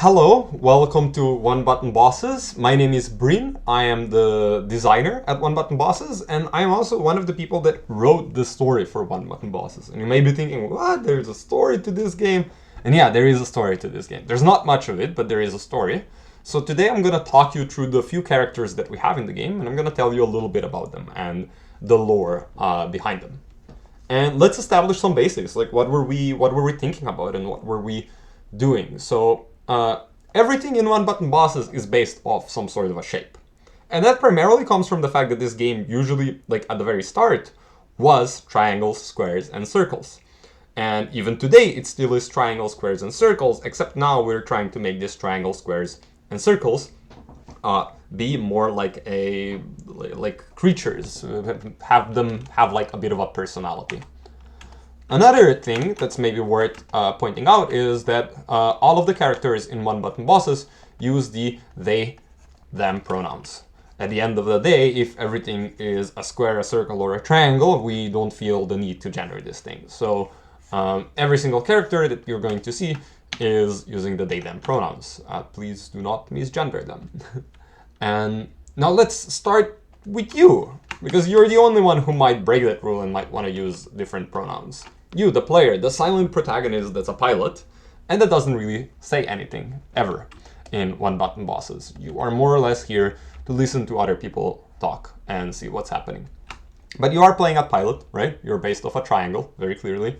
Hello, welcome to One Button Bosses. My name is Brin. I am the designer at One Button Bosses, and I am also one of the people that wrote the story for One Button Bosses. And you may be thinking, what? There's a story to this game? And yeah, there is a story to this game. There's not much of it, but there is a story. So today I'm going to talk you through the few characters that we have in the game, and I'm going to tell you a little bit about them and the lore behind them. And let's establish some basics, like what were we thinking about and what were we doing. So everything in One Button Bosses is based off some sort of a shape. And that primarily comes from the fact that this game usually, like at the very start, was triangles, squares, and circles. And even today, it still is triangles, squares, and circles, except now we're trying to make this triangles, squares, and circles be more like creatures, have them have like a bit of a personality. Another thing that's maybe worth pointing out is that all of the characters in One Button Bosses use the they, them pronouns. At the end of the day, if everything is a square, a circle, or a triangle, we don't feel the need to gender this thing. So every single character that you're going to see is using the they, them pronouns. Please do not misgender them. And now let's start with you, because you're the only one who might break that rule and might want to use different pronouns. You, the player, the silent protagonist that's a pilot, and that doesn't really say anything, ever, in One Button Bosses. You are more or less here to listen to other people talk and see what's happening. But you are playing a pilot, right? You're based off a triangle, very clearly.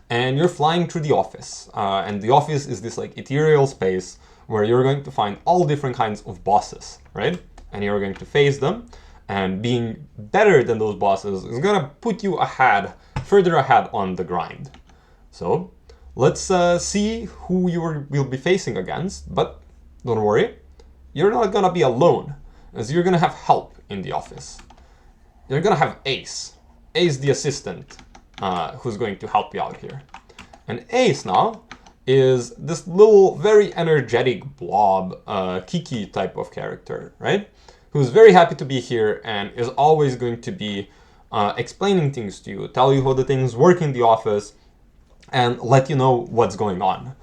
And you're flying through the office. And the office is this like ethereal space where you're going to find all different kinds of bosses, right? And you're going to face them. And being better than those bosses is going to put you further ahead on the grind. So let's see who you will be facing against. But don't worry, you're not going to be alone, as you're going to have help in the office. You're going to have Ace. Ace the assistant, who's going to help you out here. And Ace now is this little very energetic blob, Kiki type of character, right? Who's very happy to be here and is always going to be explaining things to you, tell you how the things work in the office, and let you know what's going on.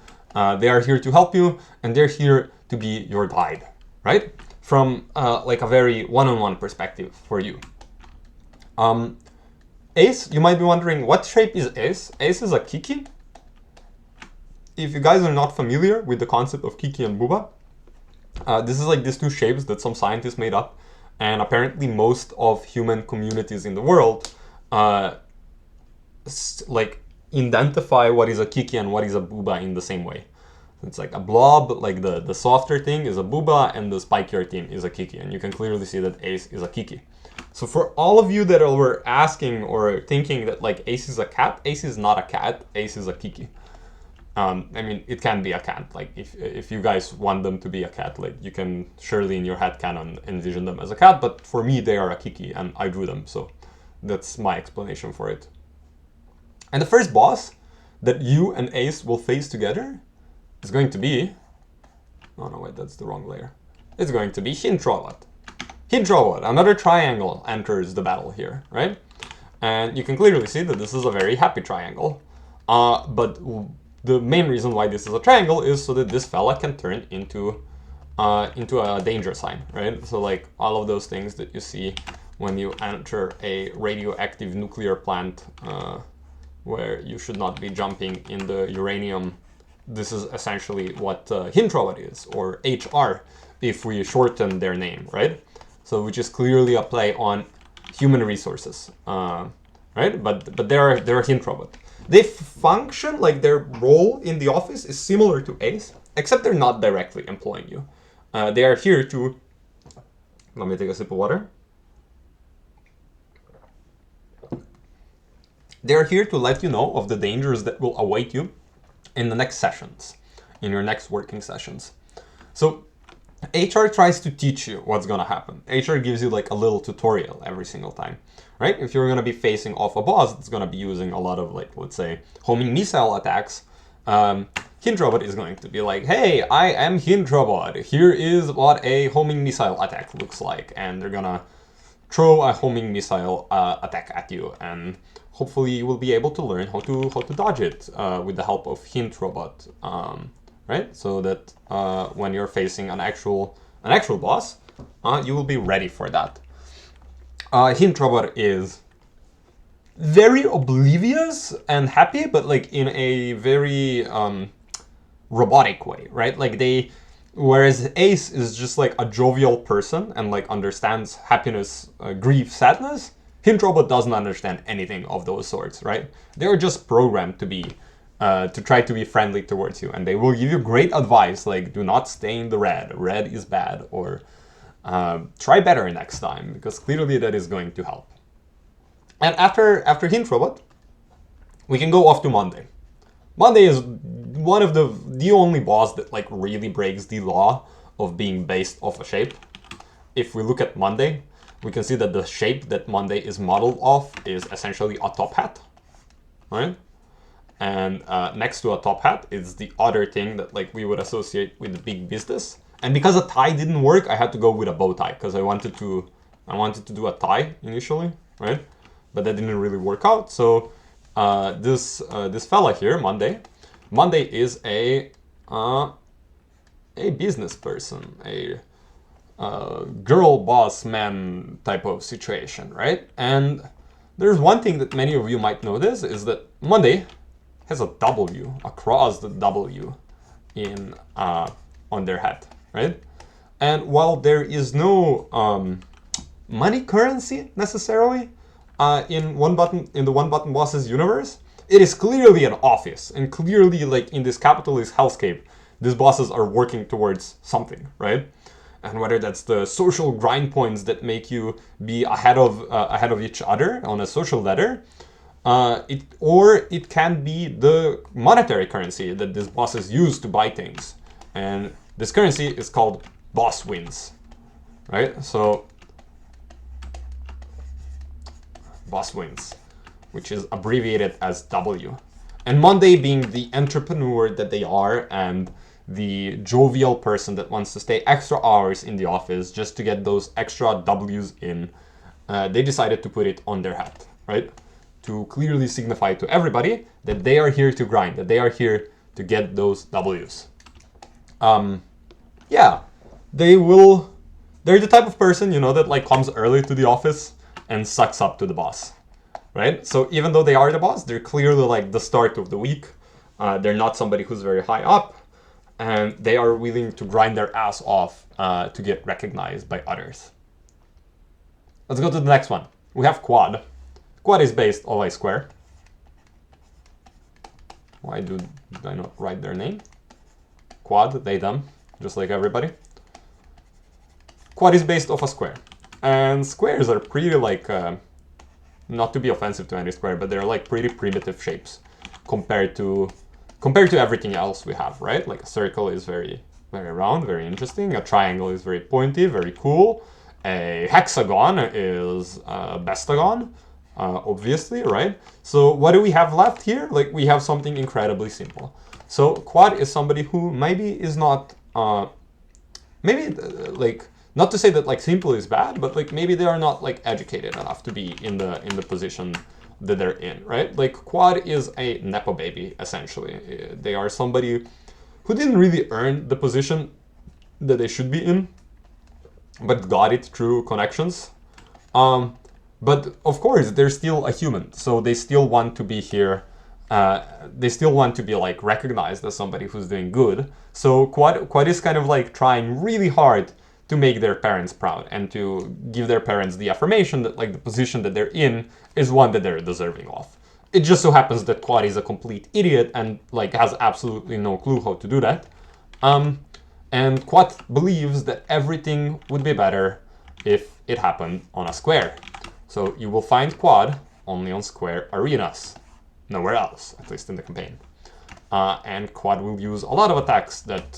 They are here to help you, and they're here to be your guide, right? From like a very one-on-one perspective for you. Ace, you might be wondering, what shape is Ace? Ace is a Kiki. If you guys are not familiar with the concept of Kiki and Booba, this is like these two shapes that some scientists made up, and apparently most of human communities in the world like identify what is a Kiki and what is a Booba in the same way. It's like a blob, like the softer thing is a Booba, and the spikier thing is a Kiki, and you can clearly see that Ace is a Kiki. So for all of you that were asking or thinking that like Ace is a cat, Ace is not a cat, Ace is a Kiki. I mean, it can be a cat. Like if you guys want them to be a cat, like you can surely in your head canon envision them as a cat, but for me they are a Kiki and I drew them, so that's my explanation for it. And the first boss that you and Ace will face together is going to be... Oh no, wait, that's the wrong layer. It's going to be Hint Robot. Hint Robot, another triangle enters the battle here, right? And you can clearly see that this is a very happy triangle. But the main reason why this is a triangle is so that this fella can turn into a danger sign, right? So like all of those things that you see when you enter a radioactive nuclear plant where you should not be jumping in the uranium, this is essentially what Hint Robot is, or HR, if we shorten their name, right? So which is clearly a play on human resources, right? But they're a Hint Robot. They function, like their role in the office is similar to Ace, except they're not directly employing you. They are here to... Let me take a sip of water. They're here to let you know of the dangers that will await you in the next sessions, in your next working sessions. So HR tries to teach you what's gonna happen. HR gives you like a little tutorial every single time, right? If you're gonna be facing off a boss that's gonna be using a lot of like, let's say, homing missile attacks, Hint Robot is going to be like, hey, I am Hint Robot. Here is what a homing missile attack looks like. And they're gonna throw a homing missile attack at you, and hopefully you will be able to learn how to dodge it with the help of Hint Robot, right? So that when you're facing an actual boss, you will be ready for that. Hint robot is very oblivious and happy, but like in a very robotic way, right? Like whereas Ace is just like a jovial person and like understands happiness, grief, sadness. Hint robot doesn't understand anything of those sorts, right? They're just programmed to be to try to be friendly towards you, and they will give you great advice like do not stay in the red. Red is bad, or try better next time, because clearly that is going to help. And after Hint Robot, we can go off to Monday. Monday is one of the only boss that like really breaks the law of being based off a shape. If we look at Monday, we can see that the shape that Monday is modeled off is essentially a top hat, right? And next to a top hat is the other thing that like we would associate with big business. And because a tie didn't work, I had to go with a bow tie, because I wanted to do a tie initially, right? But that didn't really work out. So this fella here, Monday is a business person, a girl boss man type of situation, right? And there's one thing that many of you might notice is that Monday has a W, across the W in on their hat, right? And while there is no money currency necessarily in the One Button Bosses universe, it is clearly an office, and clearly like in this capitalist hellscape, these bosses are working towards something, right? And whether that's the social grind points that make you be ahead of each other on a social ladder, or it can be the monetary currency that these bosses use to buy things, and this currency is called boss wins, right? So boss wins, which is abbreviated as W. And Monday, being the entrepreneur that they are and the jovial person that wants to stay extra hours in the office just to get those extra W's in, they decided to put it on their hat, right? To clearly signify to everybody that they are here to grind, that they are here to get those W's. Yeah, they're the type of person, you know, that like comes early to the office and sucks up to the boss, right? So even though they are the boss, they're clearly like the start of the week. They're not somebody who's very high up, and they are willing to grind their ass off to get recognized by others. Let's go to the next one. We have Quad. Quad is based on a square. Why did I not write their name? Quad, they, them, just like everybody. Quad is based off a square. And squares are pretty like, not to be offensive to any square, but they're like pretty primitive shapes compared to everything else we have, right? Like a circle is very, very round, very interesting. A triangle is very pointy, very cool. A hexagon is a bestagon, obviously, right? So what do we have left here? Like we have something incredibly simple. So Quad is somebody who maybe is not, like, not to say that like simple is bad, but like maybe they are not like educated enough to be in the position that they're in, right? Like Quad is a nepo baby, essentially. They are somebody who didn't really earn the position that they should be in, but got it through connections. But of course, they're still a human, so they still want to be here. They still want to be like recognized as somebody who's doing good. So Quad is kind of like trying really hard to make their parents proud and to give their parents the affirmation that like the position that they're in is one that they're deserving of. It just so happens that Quad is a complete idiot and like has absolutely no clue how to do that. And Quad believes that everything would be better if it happened on a square. So you will find Quad only on square arenas, nowhere else, at least in the campaign. And Quad will use a lot of attacks that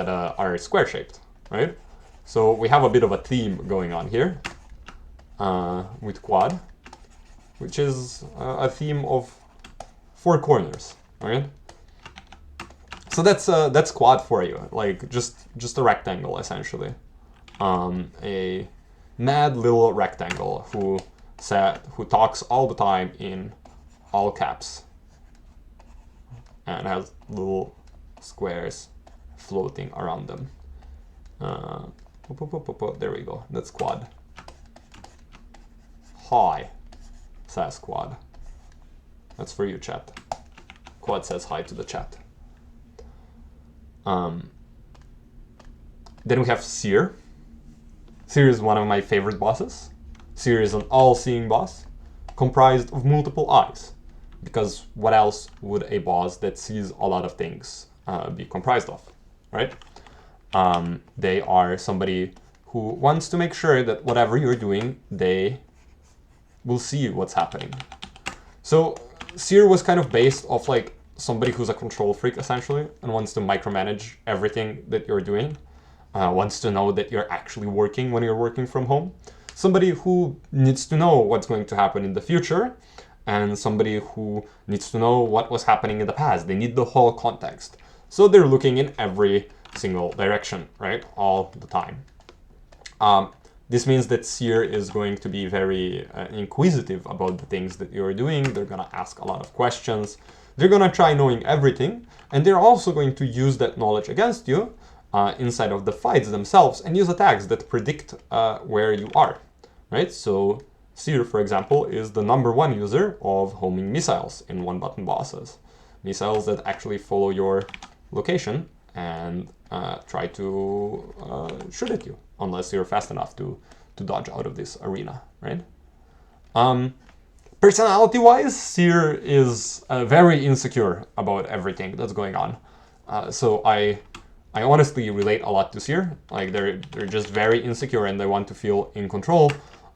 are square shaped, right? So we have a bit of a theme going on here with Quad, which is a theme of 4 corners, right? So that's Quad for you, like just a rectangle essentially, a mad little rectangle who talks all the time in all caps and has little squares floating around them. There we go. That's quad. Hi, says quad. That's for you, chat. Quad says hi to the chat. Then we have Seer. Seer is one of my favorite bosses. Seer is an all-seeing boss, comprised of multiple eyes. Because what else would a boss that sees a lot of things be comprised of, right? They are somebody who wants to make sure that whatever you're doing, they will see what's happening. So Seer was kind of based off like somebody who's a control freak essentially and wants to micromanage everything that you're doing, wants to know that you're actually working when you're working from home. Somebody who needs to know what's going to happen in the future, and somebody who needs to know what was happening in the past. They need the whole context. So they're looking in every single direction, right? All the time. This means that Seer is going to be very inquisitive about the things that you're doing. They're going to ask a lot of questions. They're going to try knowing everything. And they're also going to use that knowledge against you inside of the fights themselves and use attacks that predict where you are, right? So Seer, for example, is the #1 user of homing missiles in one-button bosses. Missiles that actually follow your location and try to shoot at you, unless you're fast enough to dodge out of this arena, right? Personality-wise, Seer is very insecure about everything that's going on. So I honestly relate a lot to Seer. Like they're just very insecure and they want to feel in control.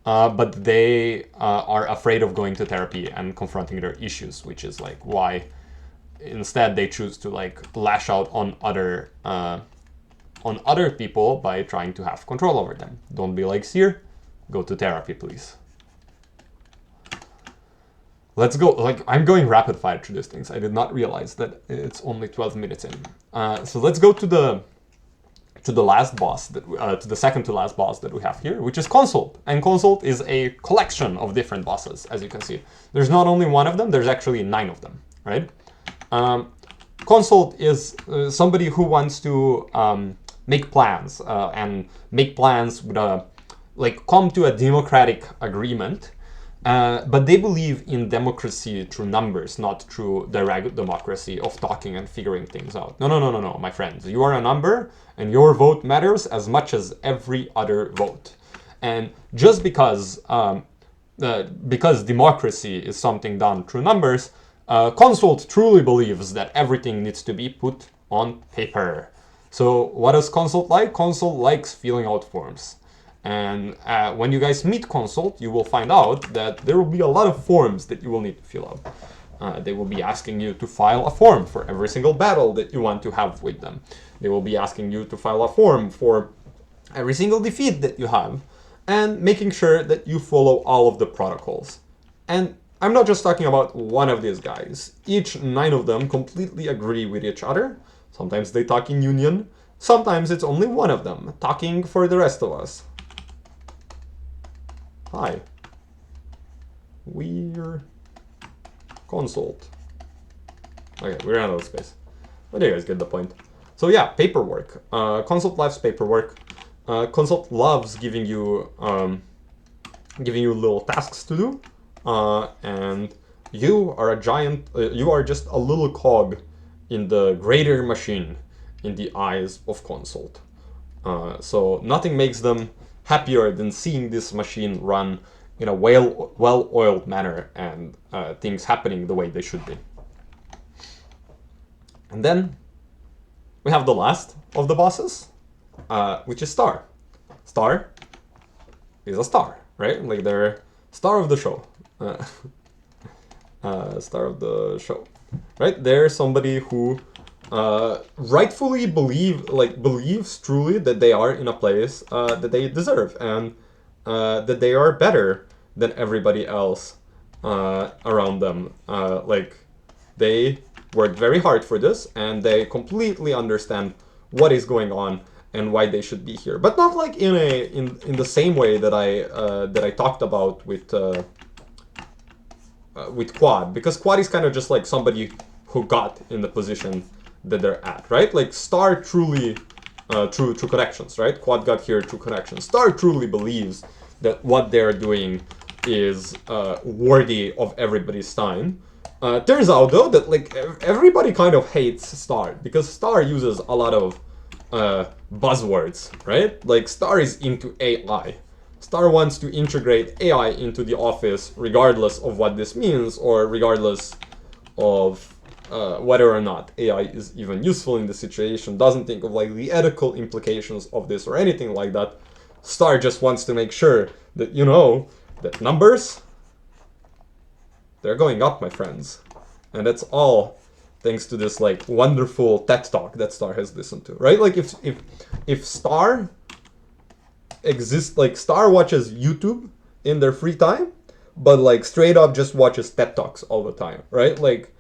But they are afraid of going to therapy and confronting their issues, which is like why instead they choose to like lash out on other people by trying to have control over them. Don't be like Seer, go to therapy, please. Let's go. Like I'm going rapid fire through these things. I did not realize that it's only 12 minutes in. So let's go to the last boss, to the second to last boss that we have here, which is Consult. And Consult is a collection of different bosses, as you can see. There's not only one of them, there's actually 9 of them, right? Consult is somebody who wants to make plans and make plans with come to a democratic agreement. But they believe in democracy through numbers, not through direct democracy of talking and figuring things out. No, my friends. You are a number, and your vote matters as much as every other vote. And just because democracy is something done through numbers, Consult truly believes that everything needs to be put on paper. So what does Consult like? Consult likes filling out forms. And when you guys meet Consult, you will find out that there will be a lot of forms that you will need to fill out. They will be asking you to file a form for every single battle that you want to have with them. They will be asking you to file a form for every single defeat that you have, and making sure that you follow all of the protocols. And I'm not just talking about one of these guys. Each 9 of them completely agree with each other. Sometimes they talk in union. Sometimes it's only one of them talking for the rest of us. Hi. We're Consult. Okay, we ran out of space. But you guys get the point. So yeah, paperwork. Consult loves paperwork. Consult loves giving you little tasks to do. And you are a giant, you are just a little cog in the greater machine in the eyes of Consult. So nothing makes them happier than seeing this machine run in a well-oiled manner and things happening the way they should be. And then we have the last of the bosses, which is Star. Star is a star, right? Like they're star of the show. Star of the show, right? They're somebody who rightfully believes truly that they are in a place that they deserve, and that they are better than everybody else around them. They worked very hard for this, and they completely understand what is going on and why they should be here, but not like in the same way that I talked about with Quad, because Quad is kind of just like somebody who got in the position that they're at, right? Like Star truly, true connections, right? Quad got here through connections. Star truly believes that what they're doing is worthy of everybody's time. Turns out though that like everybody kind of hates Star because Star uses a lot of buzzwords, right? Like Star is into AI. Star wants to integrate AI into the office regardless of what this means or regardless of whether or not AI is even useful in the situation, doesn't think of like the ethical implications of this or anything like that. Star just wants to make sure that you know that numbers, they're going up, my friends. And that's all thanks to this like wonderful TED talk that Star has listened to, right? Like if Star exists, like Star watches YouTube in their free time, but like straight up just watches TED Talks all the time, right? Like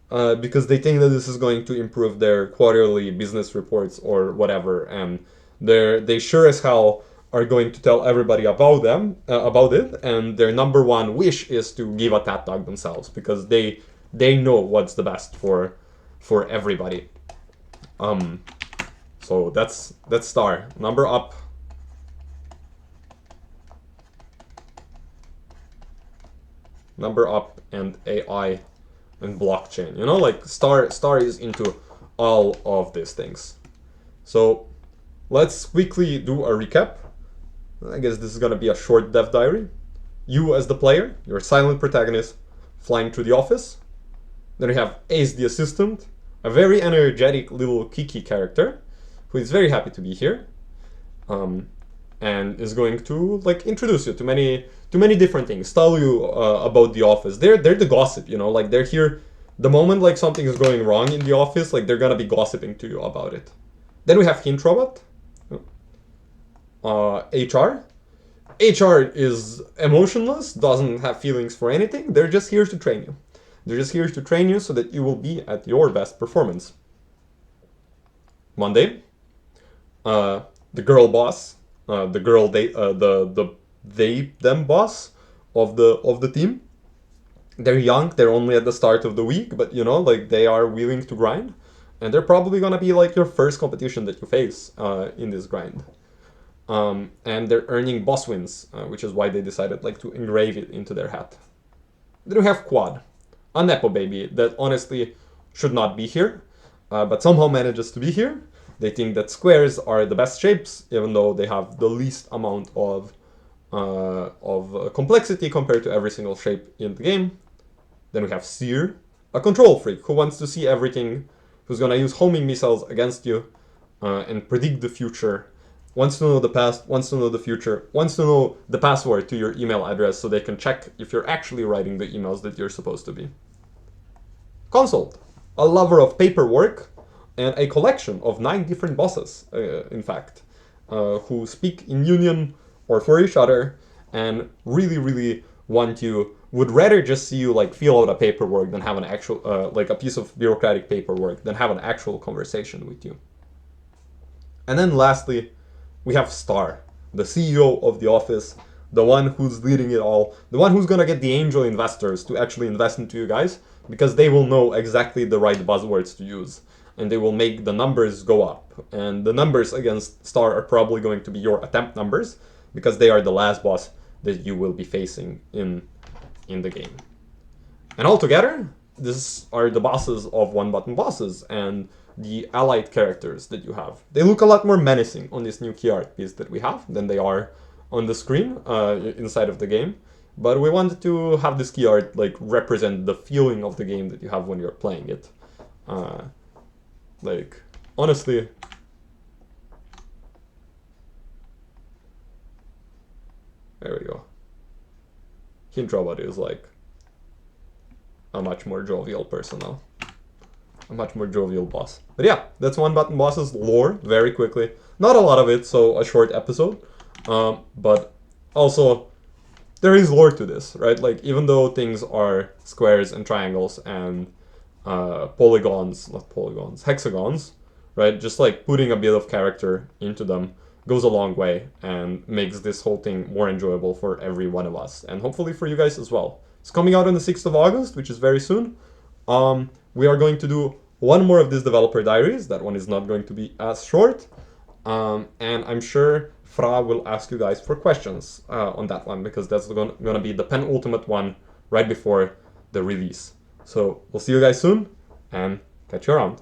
because they think that this is going to improve their quarterly business reports or whatever, and they sure as hell are going to tell everybody about them about it, and their number one wish is to give a TED Talk themselves because they know what's the best for everybody. So that's Star. Number up. Number up and AI and blockchain. You know, like Star is into all of these things. So let's quickly do a recap. I guess this is gonna be a short dev diary. You as the player, you're a silent protagonist flying through the office. Then you have Ace the assistant, a very energetic little Kiki character who is very happy to be here. And is going to like introduce you to many different things, tell you about the office. They're the gossip, you know, like they're here the moment like something is going wrong in the office, like they're gonna be gossiping to you about it. Then we have Hint Robot, HR. HR is emotionless, doesn't have feelings for anything. They're just here to train you. They're just here to train you so that you will be at your best performance. Monday, the girl boss. Them boss of the team. They're young, they're only at the start of the week, but you know, like they are willing to grind, and they're probably gonna be like your first competition that you face in this grind. And they're earning boss wins, which is why they decided like to engrave it into their hat. Then we have Quad, a nepo baby that honestly should not be here, but somehow manages to be here. They think that squares are the best shapes, even though they have the least amount of complexity compared to every single shape in the game. Then we have Seer, a control freak who wants to see everything, who's gonna use homing missiles against you and predict the future. Wants to know the past, wants to know the future, wants to know the password to your email address so they can check if you're actually writing the emails that you're supposed to be. Consult, a lover of paperwork, and a collection of 9 different bosses, in fact, who speak in union or for each other and really would rather just see you like fill out a paperwork than have an actual, like a piece of bureaucratic paperwork, than have an actual conversation with you. And then lastly, we have Star, the CEO of the office, the one who's leading it all, the one who's gonna get the angel investors to actually invest into you guys, because they will know exactly the right buzzwords to use. And they will make the numbers go up. And the numbers against Star are probably going to be your attempt numbers, because they are the last boss that you will be facing in the game. And altogether, these are the bosses of One Button Bosses and the allied characters that you have. They look a lot more menacing on this new key art piece that we have than they are on the screen inside of the game. But we wanted to have this key art like represent the feeling of the game that you have when you're playing it. Like, honestly, there we go. Hint Robot is like a much more jovial person now. A much more jovial boss. But yeah, that's One Button Bosses lore, very quickly. Not a lot of it, so a short episode. But also, there is lore to this, right? Like, even though things are squares and triangles and hexagons, right? Just like putting a bit of character into them goes a long way and makes this whole thing more enjoyable for every one of us, and hopefully for you guys as well. It's coming out on the 6th of August, which is very soon. We are going to do one more of these developer diaries. That one is not going to be as short. And I'm sure Fra will ask you guys for questions on that one, because that's going to be the penultimate one right before the release. So we'll see you guys soon, and catch you around.